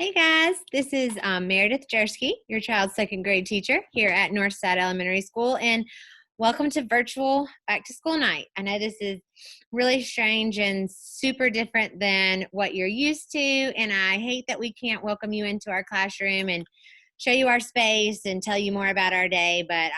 Hey guys, this is Meredith Jierski, your child's second grade teacher here at Northside Elementary School, and welcome to virtual back to school night. I know this is really strange and super different than what you're used to, and I hate that we can't welcome you into our classroom and show you our space and tell you more about our day, but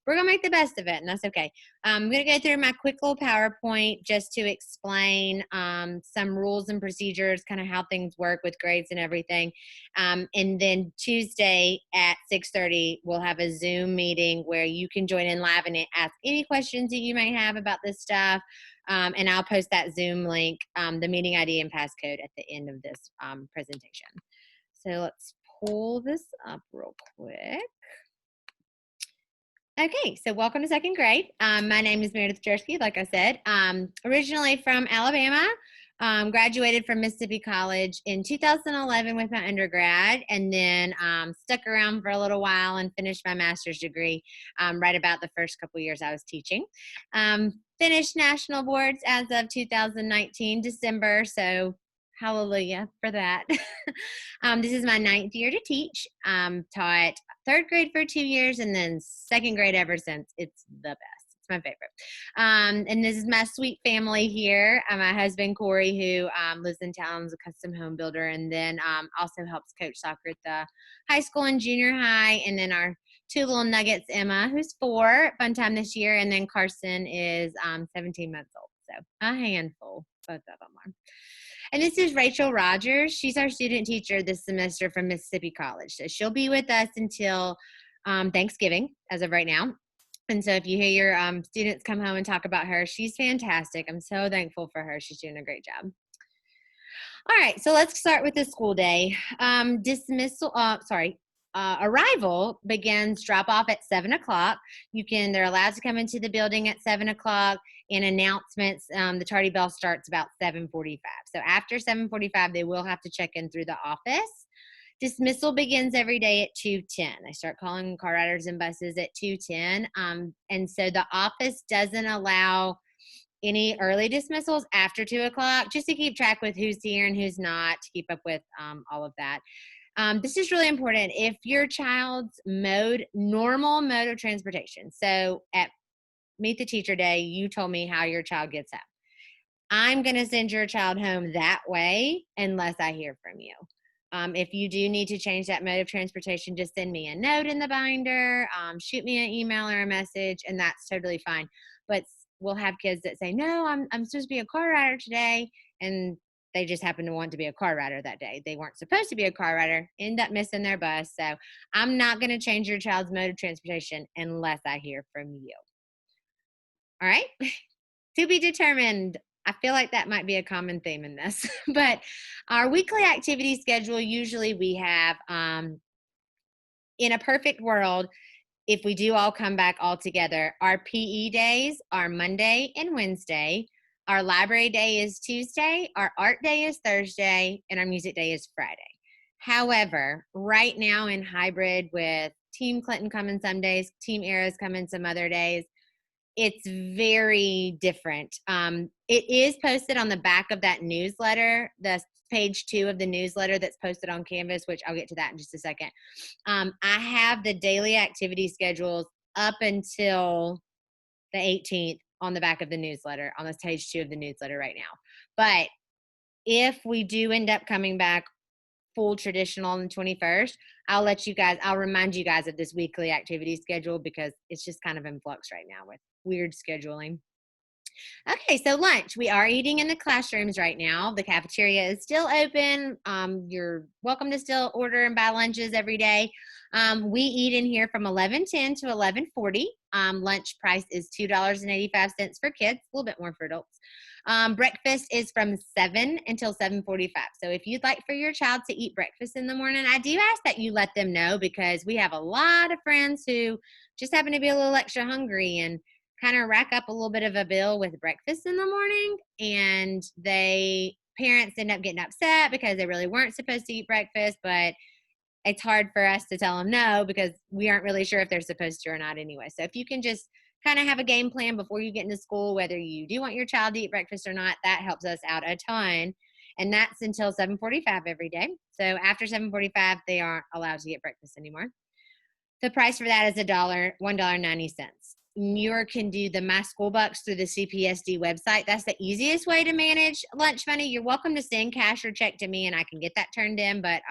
we're gonna make the best of it, and that's okay. I'm gonna go through my quick little PowerPoint just to explain some rules and procedures, kind of how things work with grades and everything. And then Tuesday at 6:30, we'll have a Zoom meeting where you can join in live and ask any questions that you might have about this stuff. And I'll post that Zoom link, the meeting ID and passcode at the end of this presentation. So let's pull this up real quick. Okay, so welcome to second grade. My name is Meredith Jierski, like I said. Originally from Alabama, graduated from Mississippi College in 2011 with my undergrad, and then stuck around for a little while and finished my master's degree right about the first couple years I was teaching. Finished national boards as of 2019, December, so hallelujah for that. This is my ninth year to teach. Taught third grade for 2 years and then second grade ever since. It's the best. It's my favorite. And this is my sweet family here. My husband, Corey, who lives in town, is a custom home builder, and then also helps coach soccer at the high school and junior high. And then our two little nuggets, Emma, who's 4, fun time this year, and then Carson is 17 months old. So a handful, both of them are. And this is Rachel Rogers. She's our student teacher this semester from Mississippi College. So she'll be with us until Thanksgiving as of right now. And so if you hear your students come home and talk about her, she's fantastic. I'm so thankful for her. She's doing a great job. All right, so let's start with the school day. Arrival begins drop off at 7 o'clock. They're allowed to come into the building at 7 o'clock. And announcements, the tardy bell starts about 7:45. So after 7:45, they will have to check in through the office. Dismissal begins every day at 2:10. They start calling car riders and buses at 2:10. And so the office doesn't allow any early dismissals after 2 o'clock, just to keep track with who's here and who's not, to keep up with all of that. This is really important. If your child's normal mode of transportation, so at Meet the Teacher Day, you told me how your child gets home. I'm going to send your child home that way unless I hear from you. If you do need to change that mode of transportation, just send me a note in the binder, shoot me an email or a message, and that's totally fine. But we'll have kids that say, no, I'm supposed to be a car rider today, and they just happen to want to be a car rider that day. They weren't supposed to be a car rider, end up missing their bus. So I'm not going to change your child's mode of transportation unless I hear from you. All right, to be determined. I feel like that might be a common theme in this, but our weekly activity schedule, usually we have, in a perfect world, if we do all come back all together, our PE days are Monday and Wednesday, our library day is Tuesday, our art day is Thursday, and our music day is Friday. However, right now in hybrid with Team Clinton coming some days, Team Era's coming some other days, it's very different. It is posted on the back of that newsletter, the page 2 of the newsletter that's posted on Canvas, which I'll get to that in just a second. I have the daily activity schedules up until the 18th on the back of the newsletter, on this page 2 of the newsletter right now. But if we do end up coming back full traditional on the 21st, I'll remind you guys of this weekly activity schedule because it's just kind of in flux right now with weird scheduling. Okay, so lunch. We are eating in the classrooms right now. The cafeteria is still open. You're welcome to still order and buy lunches every day. We eat in here from 11:10 to 11:40. Lunch price is $2.85 for kids, a little bit more for adults. Breakfast is from 7 until 7:45. So if you'd like for your child to eat breakfast in the morning, I do ask that you let them know because we have a lot of friends who just happen to be a little extra hungry and kind of rack up a little bit of a bill with breakfast in the morning, and parents end up getting upset because they really weren't supposed to eat breakfast, but it's hard for us to tell them no because we aren't really sure if they're supposed to or not anyway. So if you can just kind of have a game plan before you get into school, whether you do want your child to eat breakfast or not, that helps us out a ton. and that's until 7:45 every day. So after 7:45, they aren't allowed to get breakfast anymore. The price for that is $1.90. You can do the My School Bucks through the CPSD website. That's the easiest way to manage lunch money. You're welcome to send cash or check to me, and I can get that turned in, but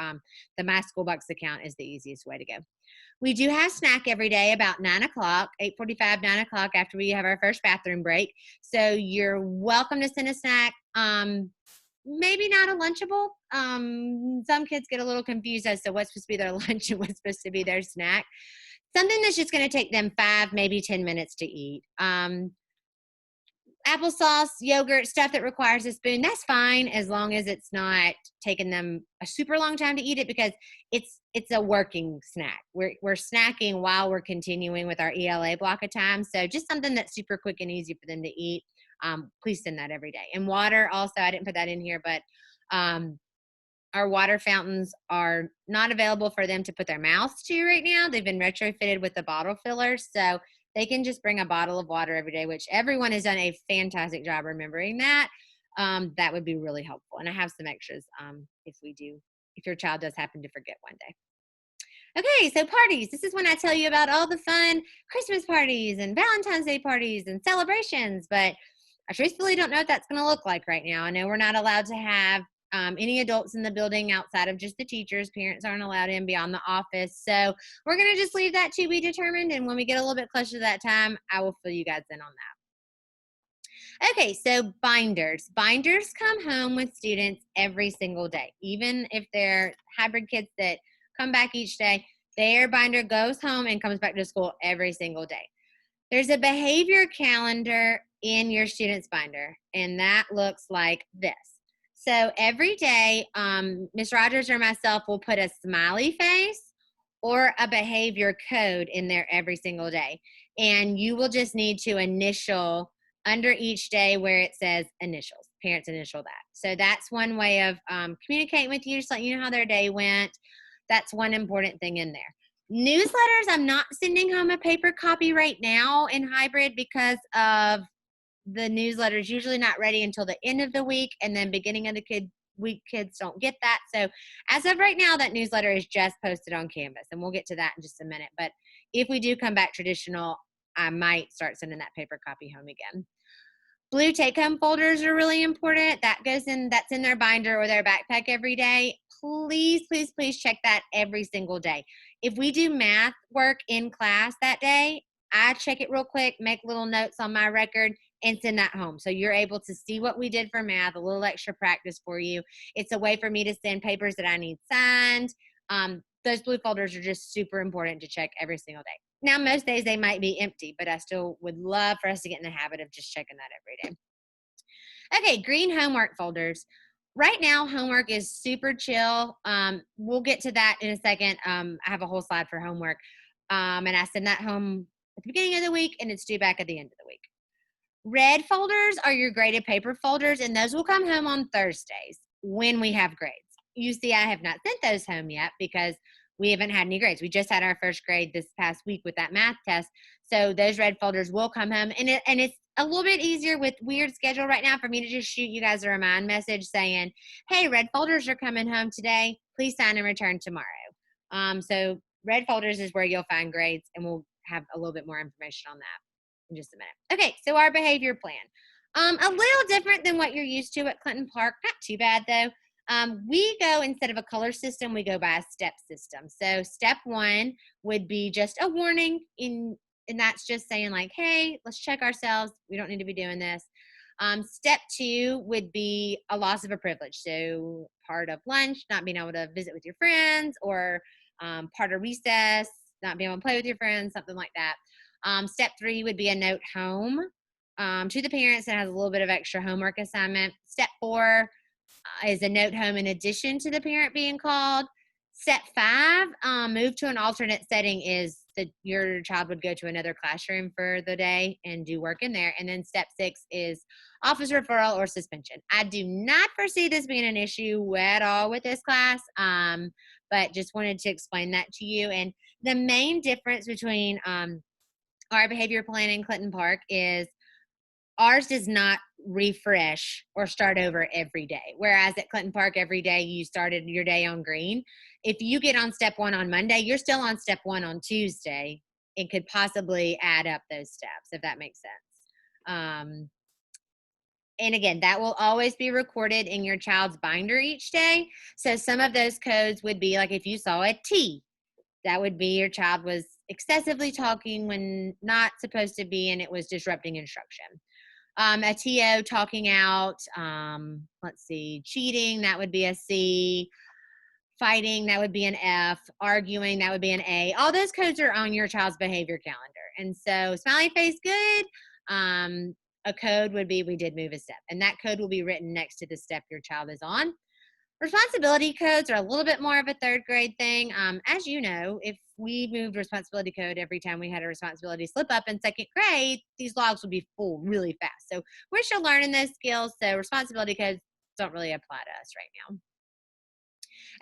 the My School Bucks account is the easiest way to go. We do have snack every day about 9 o'clock, 8:45, 9 o'clock after we have our first bathroom break. So you're welcome to send a snack. Maybe not a Lunchable. Some kids get a little confused as to what's supposed to be their lunch and what's supposed to be their snack. Something that's just going to take them 5, maybe 10 minutes to eat. Applesauce, yogurt, stuff that requires a spoon, that's fine as long as it's not taking them a super long time to eat it, because it's a working snack. We're snacking while we're continuing with our ELA block of time. So just something that's super quick and easy for them to eat. Please send that every day. And water also, I didn't put that in here, but our water fountains are not available for them to put their mouths to right now. They've been retrofitted with the bottle fillers. So they can just bring a bottle of water every day, which everyone has done a fantastic job remembering that. That would be really helpful. And I have some extras if your child does happen to forget one day. Okay, so parties. This is when I tell you about all the fun Christmas parties and Valentine's Day parties and celebrations, but I truthfully don't know what that's going to look like right now. I know we're not allowed to have any adults in the building outside of just the teachers. Parents aren't allowed in beyond the office. So we're going to just leave that to be determined. And when we get a little bit closer to that time, I will fill you guys in on that. Okay, so binders. Binders come home with students every single day. Even if they're hybrid kids that come back each day, their binder goes home and comes back to school every single day. There's a behavior calendar in your student's binder, and that looks like this. So every day, Ms. Rogers or myself will put a smiley face or a behavior code in there every single day. And you will just need to initial under each day where it says initials, parents initial that. So that's one way of communicating with you, just letting you know how their day went. That's one important thing in there. Newsletters, I'm not sending home a paper copy right now in hybrid because of the newsletters usually not ready until the end of the week, and then beginning of the week kids don't get that. So as of right now, that newsletter is just posted on Canvas, and we'll get to that in just a minute. But if we do come back traditional, I might start sending that paper copy home again. Blue take-home folders are really important. That's in their binder or their backpack every day. Please, please, please check that every single day. If we do math work in class that day, I check it real quick, make little notes on my record, and send that home. So you're able to see what we did for math, a little extra practice for you. It's a way for me to send papers that I need signed. Those blue folders are just super important to check every single day. Now, most days they might be empty, but I still would love for us to get in the habit of just checking that every day. Okay, green homework folders. Right now, homework is super chill. We'll get to that in a second. I have a whole slide for homework. And I send that home at the beginning of the week, and it's due back at the end of the week. Red folders are your graded paper folders, and those will come home on Thursdays when we have grades. You see, I have not sent those home yet because we haven't had any grades. We just had our first grade this past week with that math test. So those red folders will come home. And it's a little bit easier with weird schedule right now for me to just shoot you guys a remind message saying, hey, red folders are coming home today. Please sign and return tomorrow. So red folders is where you'll find grades, and we'll have a little bit more information on that in just a minute. Okay, so our behavior plan. A little different than what you're used to at Clinton Park. Not too bad, though. We go, instead of a color system, we go by a step system. So step 1 would be just a warning, and that's just saying like, hey, let's check ourselves. We don't need to be doing this. Step 2 would be a loss of a privilege. So part of lunch, not being able to visit with your friends, or part of recess, not being able to play with your friends, something like that. Step 3 would be a note home to the parents that has a little bit of extra homework assignment. Step 4 is a note home in addition to the parent being called. Step 5, move to an alternate setting, is that your child would go to another classroom for the day and do work in there. And then step 6 is office referral or suspension. I do not foresee this being an issue at all with this class, but just wanted to explain that to you. And the main difference between our behavior plan in Clinton Park is Ours does not refresh or start over every day. Whereas at Clinton Park, every day you started your day on green. If you get on step 1 on Monday, you're still on step 1 on Tuesday and could possibly add up those steps, if that makes sense. And again, that will always be recorded in your child's binder each day. So some of those codes would be like if you saw a T, that would be your child was excessively talking when not supposed to be, and it was disrupting instruction. A TO talking out, let's see, cheating, that would be a C. Fighting, that would be an F. Arguing, that would be an A. All those codes are on your child's behavior calendar. And so smiley face, good. A code would be we did move a step. And that code will be written next to the step your child is on. Responsibility codes are a little bit more of a third grade thing. As you know, if we moved responsibility code every time we had a responsibility slip up in second grade, these logs would be full really fast. So we're still learning those skills. So responsibility codes don't really apply to us right now.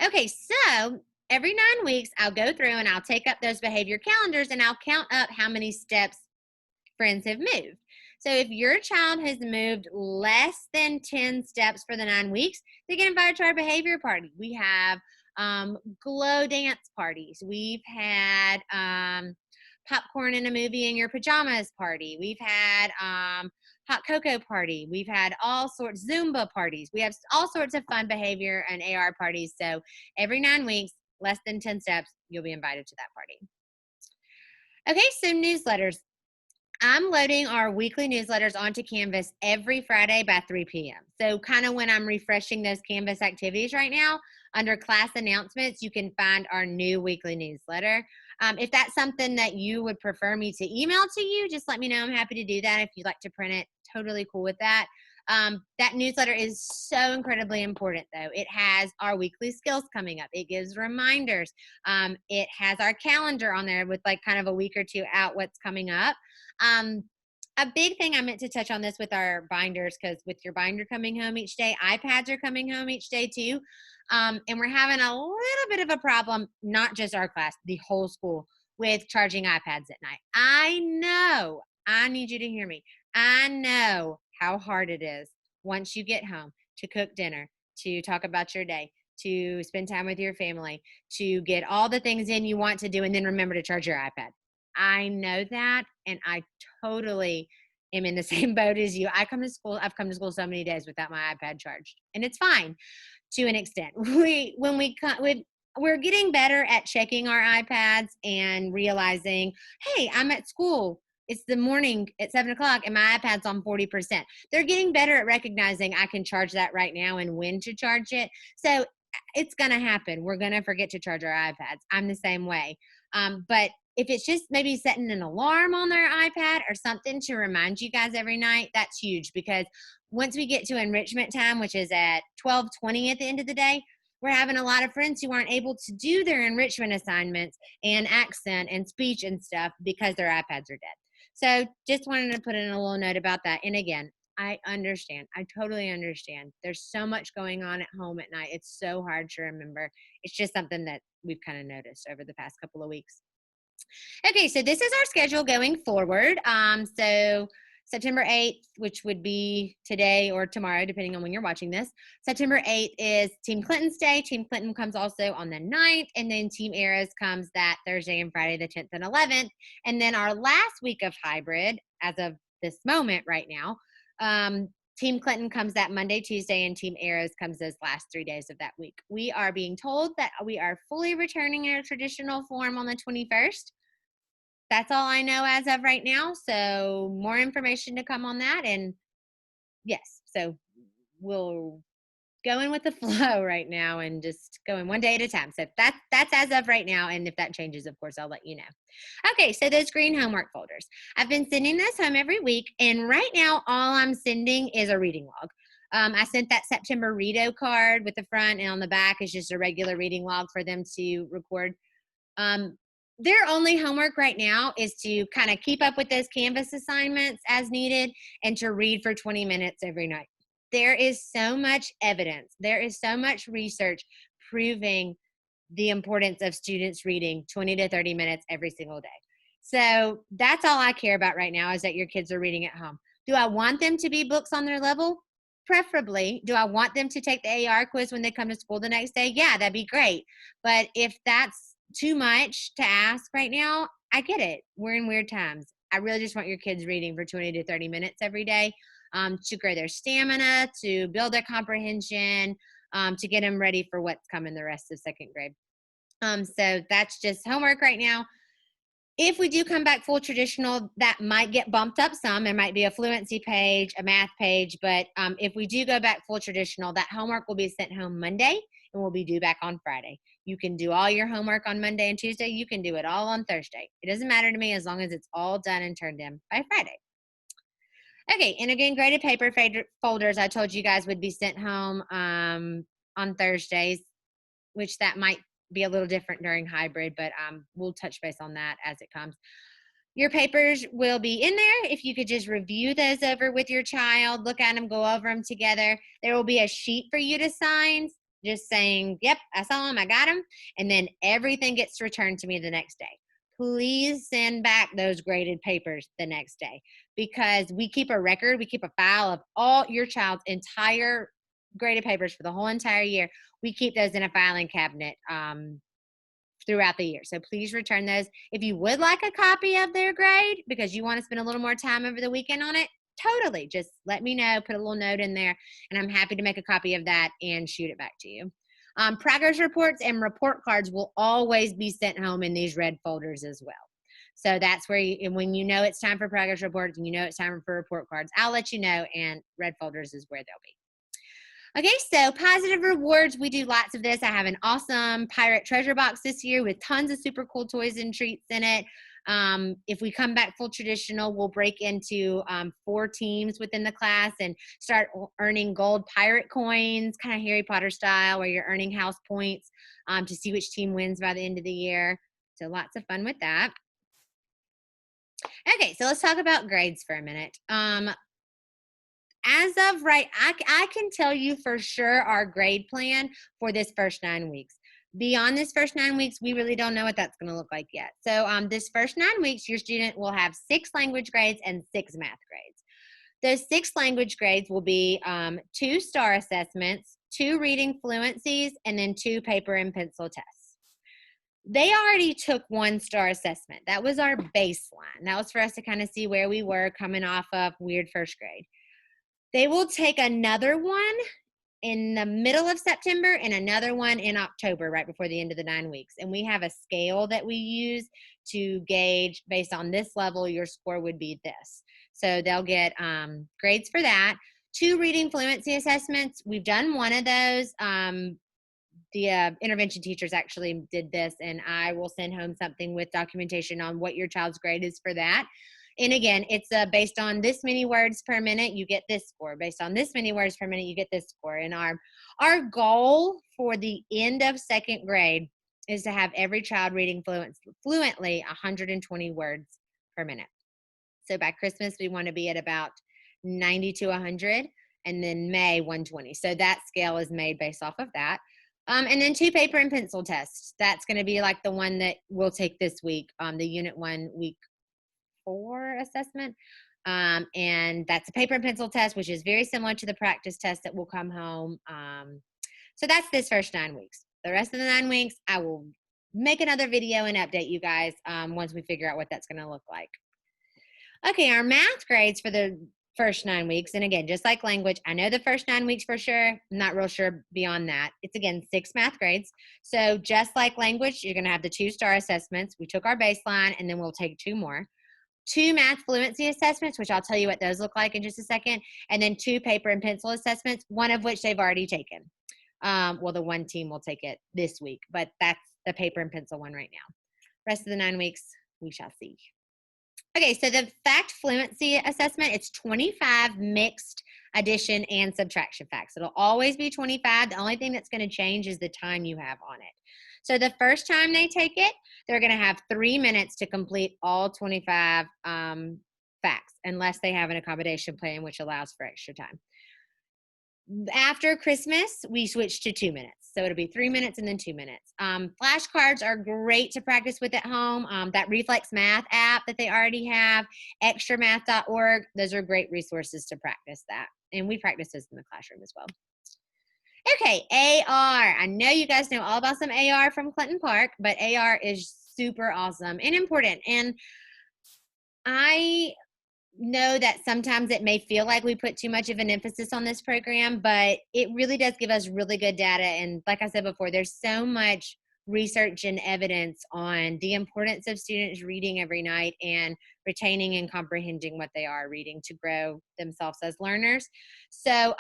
Okay, so every 9 weeks, I'll go through and I'll take up those behavior calendars and I'll count up how many steps friends have moved. So if your child has moved less than 10 steps for the 9 weeks, they get invited to our behavior party. We have glow dance parties. We've had popcorn and a movie in your pajamas party. We've had hot cocoa party. We've had all sorts Zumba parties. We have all sorts of fun behavior and AR parties. So every 9 weeks, less than 10 steps, you'll be invited to that party. Okay, so newsletters. I'm loading our weekly newsletters onto Canvas every Friday by 3 p.m. So kind of when I'm refreshing those Canvas activities right now, under class announcements, you can find our new weekly newsletter. If that's something that you would prefer me to email to you, just let me know. I'm happy to do that. If you'd like to print it, totally cool with that. That newsletter is so incredibly important, though. It has our weekly skills coming up. It gives reminders. It has our calendar on there with like kind of a week or two out what's coming up. A big thing I meant to touch on this with our binders, because with your binder coming home each day, iPads are coming home each day too. And we're having a little bit of a problem, not just our class, the whole school, with charging iPads at night. I know, I need you to hear me. I know how hard it is once you get home to cook dinner, to talk about your day, to spend time with your family, to get all the things in you want to do, and then remember to charge your iPad. I know that, and I totally am in the same boat as you. I've come to school so many days without my iPad charged, and it's fine to an extent. We're getting better at checking our iPads and realizing, hey, I'm at school. It's the morning at 7 o'clock and my iPad's on 40%. They're getting better at recognizing I can charge that right now and when to charge it. So it's going to happen. We're going to forget to charge our iPads. I'm the same way. But if it's just maybe setting an alarm on their iPad or something to remind you guys every night, that's huge, because once we get to enrichment time, which is at 12:20 at the end of the day, we're having a lot of friends who aren't able to do their enrichment assignments and accent and speech and stuff because their iPads are dead. So just wanted to put in a little note about that. And again, I understand. I totally understand. There's so much going on at home at night. It's so hard to remember. It's just something that we've kind of noticed over the past couple of weeks. Okay, so this is our schedule going forward. So September 8th, which would be today or tomorrow, depending on when you're watching this. September 8th is Team Clinton's Day. Team Clinton comes also on the 9th, and then Team Era's comes that Thursday and Friday, the 10th and 11th. And then our last week of hybrid, as of this moment right now, Team Clinton comes that Monday, Tuesday, and Team Era's comes those last 3 days of that week. We are being told that we are fully returning in a traditional form on the 21st. That's all I know as of right now. So more information to come on that. And yes, so we'll go in with the flow right now and just going one day at a time. So that's as of right now. And if that changes, of course, I'll let you know. Okay, so those green homework folders. I've been sending this home every week. And right now, all I'm sending is a reading log. I sent that September Reado card with the front, and on the back is just a regular reading log for them to record. Their only homework right now is to kind of keep up with those Canvas assignments as needed and to read for 20 minutes every night. There is so much evidence. There is so much research proving the importance of students reading 20 to 30 minutes every single day. So that's all I care about right now, is that your kids are reading at home. Do I want them to be books on their level? Preferably. Do I want them to take the AR quiz when they come to school the next day? Yeah, that'd be great. But if that's too much to ask right now, I get it. We're in weird times. I really just want your kids reading for 20 to 30 minutes every day, to grow their stamina, to build their comprehension, to get them ready for what's coming the rest of second grade. So that's just homework right now. If we do come back full traditional, that might get bumped up some. There might be a fluency page, a math page, but if we do go back full traditional, that homework will be sent home Monday and will be due back on Friday. You can do all your homework on Monday and Tuesday. You can do it all on Thursday. It doesn't matter to me as long as it's all done and turned in by Friday. Okay, and again, graded paper folders I told you guys would be sent home on Thursdays, which that might be a little different during hybrid, but we'll touch base on that as it comes. Your papers will be in there. If you could just review those over with your child, look at them, go over them together. There will be a sheet for you to sign, just saying, yep, I saw them, I got them. And then everything gets returned to me the next day. Please send back those graded papers the next day, because we keep a record, we keep a file of all your child's entire graded papers for the whole entire year. We keep those in a filing cabinet throughout the year. So please return those. If you would like a copy of their grade because you want to spend a little more time over the weekend on it, totally. Just let me know, put a little note in there, and I'm happy to make a copy of that and shoot it back to you. Progress reports and report cards will always be sent home in these red folders as well. So that's where you, and when you know it's time for progress reports and you know it's time for report cards, I'll let you know, and red folders is where they'll be. Okay, so positive rewards. We do lots of this. I have an awesome pirate treasure box this year with tons of super cool toys and treats in it. If we come back full traditional, we'll break into 4 teams within the class and start earning gold pirate coins, kind of Harry Potter style, where you're earning house points to see which team wins by the end of the year. So lots of fun with that. Okay, so let's talk about grades for a minute. As of right, I can tell you for sure our grade plan for this first 9 weeks. Beyond this first 9 weeks, we really don't know what that's going to look like yet. So this first 9 weeks, your student will have 6 language grades and 6 math grades. Those 6 language grades will be 2 STAR assessments, 2 reading fluencies, and then 2 paper and pencil tests. They already took 1 STAR assessment. That was our baseline. That was for us to kind of see where we were coming off of weird first grade. They will take another one in the middle of September and another one in October, right before the end of the 9 weeks. And we have a scale that we use to gauge, based on this level, your score would be this. So they'll get grades for that. 2 reading fluency assessments. We've done one of those. The intervention teachers actually did this, and I will send home something with documentation on what your child's grade is for that. And again, it's based on this many words per minute, you get this score. Based on this many words per minute, you get this score. And our goal for the end of second grade is to have every child reading fluently 120 words per minute. So by Christmas, we want to be at about 90 to 100, and then May 120. So that scale is made based off of that. And then 2 paper and pencil tests. That's going to be like the one that we'll take this week, the Unit 1 week 4 assessment. And that's a paper and pencil test, which is very similar to the practice test that will come home. So that's this first 9 weeks. The rest of the 9 weeks, I will make another video and update you guys once we figure out what that's going to look like. Okay, our math grades for the first 9 weeks. And again, just like language, I know the first 9 weeks for sure. I'm not real sure beyond that. It's again 6 math grades. So just like language, you're going to have the 2 STAR assessments. We took our baseline, and then we'll take 2 more. 2 math fluency assessments, which I'll tell you what those look like in just a second, and then 2 paper and pencil assessments, one of which they've already taken. Well, the one team will take it this week, but that's the paper and pencil one right now. Rest of the 9 weeks, we shall see. Okay, so the fact fluency assessment, it's 25 mixed addition and subtraction facts. It'll always be 25. The only thing that's going to change is the time you have on it. So the first time they take it, they're going to have 3 minutes to complete all 25 facts, unless they have an accommodation plan, which allows for extra time. After Christmas, we switched to 2 minutes. So it'll be 3 minutes and then 2 minutes. Flashcards are great to practice with at home. That Reflex Math app that they already have, extramath.org, those are great resources to practice that. And we practice this in the classroom as well. Okay, AR. I know you guys know all about some AR from Clinton Park, but AR is super awesome and important. And I know that sometimes it may feel like we put too much of an emphasis on this program, but it really does give us really good data. And like I said before, there's so much research and evidence on the importance of students reading every night and retaining and comprehending what they are reading to grow themselves as learners. So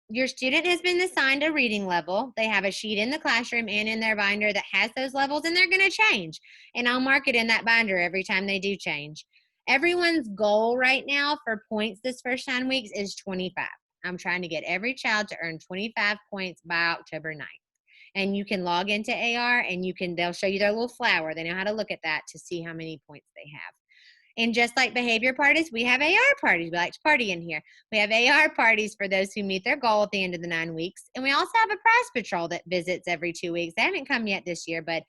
your student has been assigned a reading level. They have a sheet in the classroom and in their binder that has those levels, and they're going to change. And I'll mark it in that binder every time they do change. Everyone's goal right now for points this first 9 weeks is 25. I'm trying to get every child to earn 25 points by October 9th. And you can log into AR and they'll show you their little flower. They know how to look at that to see how many points they have. And just like behavior parties, we have AR parties. We like to party in here. We have AR parties for those who meet their goal at the end of the 9 weeks. And we also have a prize patrol that visits every 2 weeks. They haven't come yet this year, but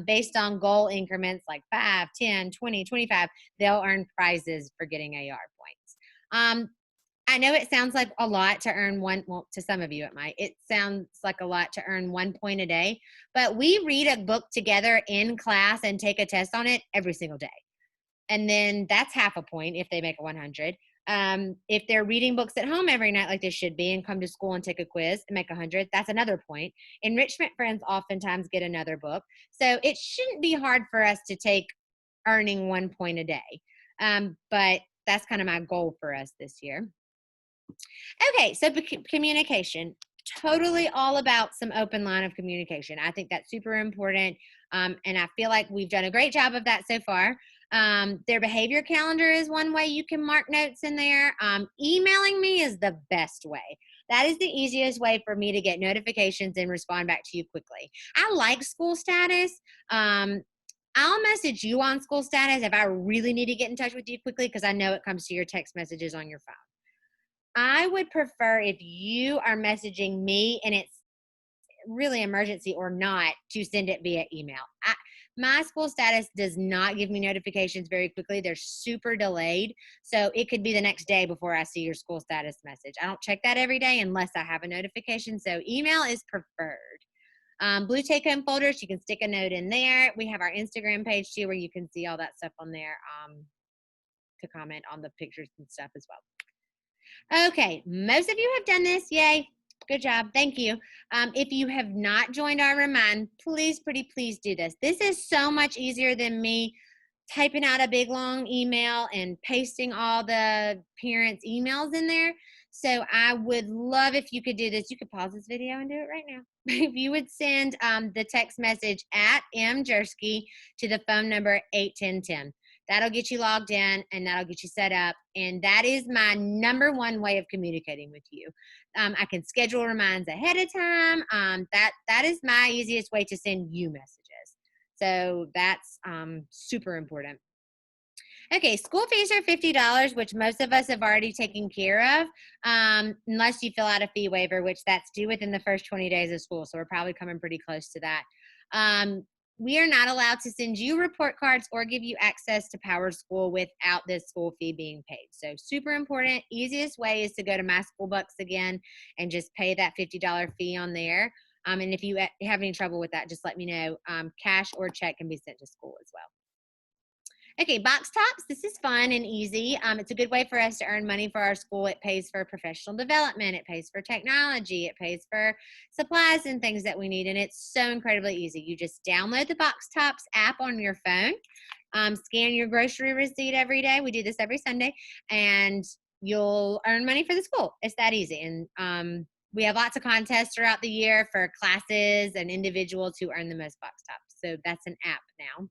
based on goal increments like 5, 10, 20, 25, they'll earn prizes for getting AR points. I know it sounds like a lot to earn one, well, to some of you it might. It sounds like a lot to earn 1 point a day, but we read a book together in class and take a test on it every single day. And then that's half a point if they make a 100. If they're reading books at home every night like they should be and come to school and take a quiz and make 100, that's another point. Enrichment friends oftentimes get another book. So it shouldn't be hard for us to take earning 1 point a day. But that's kind of my goal for us this year. Okay, so communication. Totally all about some open line of communication. I think that's super important. And I feel like we've done a great job of that so far. Their behavior calendar is one way you can mark notes in there. Emailing me is the best way. That is the easiest way for me to get notifications and respond back to you quickly. I like school status. I'll message you on school status if I really need to get in touch with you quickly because I know it comes to your text messages on your phone. I would prefer if you are messaging me and it's really emergency or not to send it via email. My school status does not give me notifications very quickly. They're super delayed. So it could be the next day before I see your school status message. I don't check that every day unless I have a notification. So email is preferred. Blue take-home folders, you can stick a note in there. We have our Instagram page too where you can see all that stuff on there to comment on the pictures and stuff as well. Okay, most of you have done this. Yay. Good job. Thank you. If you have not joined our Remind, please, pretty please do this. This is so much easier than me typing out a big long email and pasting all the parents' emails in there. So I would love if you could do this. You could pause this video and do it right now. If you would send the text message at Jierski to the phone number 81010. That'll get you logged in and that'll get you set up. And that is my #1 way of communicating with you. I can schedule reminds ahead of time. That is my easiest way to send you messages. So that's super important. Okay, school fees are $50, which most of us have already taken care of, unless you fill out a fee waiver, which that's due within the first 20 days of school. So we're probably coming pretty close to that. We are not allowed to send you report cards or give you access to Power School without this school fee being paid. So super important. Easiest way is to go to My School Bucks again and just pay that $50 fee on there. And if you have any trouble with that, just let me know. Cash or check can be sent to school as well. Okay, box tops. This is fun and easy. It's a good way for us to earn money for our school. It pays for professional development. It pays for technology. It pays for supplies and things that we need. And it's so incredibly easy. You just download the box tops app on your phone, scan your grocery receipt every day. We do this every Sunday, and you'll earn money for the school. It's that easy. And we have lots of contests throughout the year for classes and individuals who earn the most box tops. So that's an app now.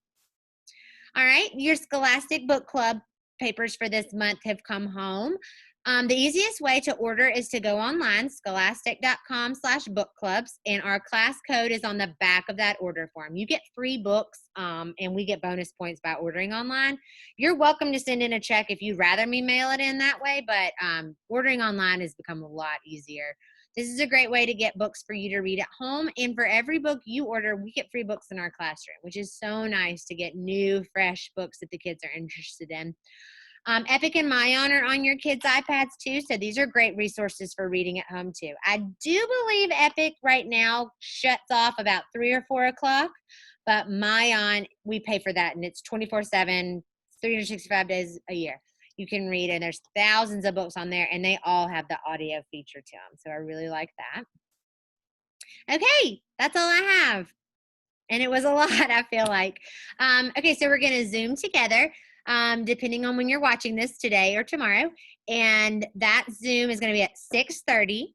All right, your Scholastic Book Club papers for this month have come home. The easiest way to order is to go online, scholastic.com/book clubs, and our class code is on the back of that order form. You get free books, and we get bonus points by ordering online. You're welcome to send in a check if you'd rather me mail it in that way, but ordering online has become a lot easier. This is a great way to get books for you to read at home, and for every book you order, we get free books in our classroom, which is so nice to get new, fresh books that the kids are interested in. Epic and Mayan are on your kids' iPads too, so these are great resources for reading at home too. I do believe Epic right now shuts off about 3 or 4 o'clock, but Mayan, we pay for that, and it's 24/7, 365 days a year. You can read, and there's thousands of books on there, and they all have the audio feature to them, so I really like that. Okay, that's all I have. And it was a lot, I feel like. Okay, so we're going to Zoom together, depending on when you're watching this today or tomorrow. And that Zoom is going to be at 6:30.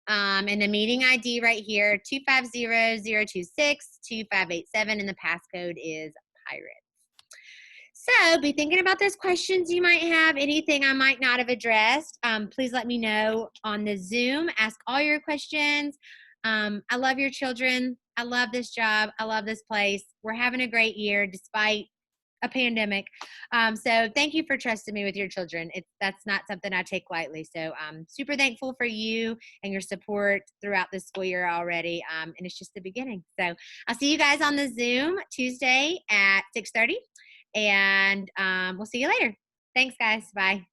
And the meeting ID right here, 250-026-2587, and the passcode is pirate. So be thinking about those questions you might have, anything I might not have addressed. Please let me know on the Zoom. Ask all your questions. I love your children. I love this job. I love this place. We're having a great year despite a pandemic. So thank you for trusting me with your children. That's not something I take lightly. So I'm super thankful for you and your support throughout this school year already. And it's just the beginning. So I'll see you guys on the Zoom Tuesday at 6:30. And we'll see you later. Thanks, guys. Bye.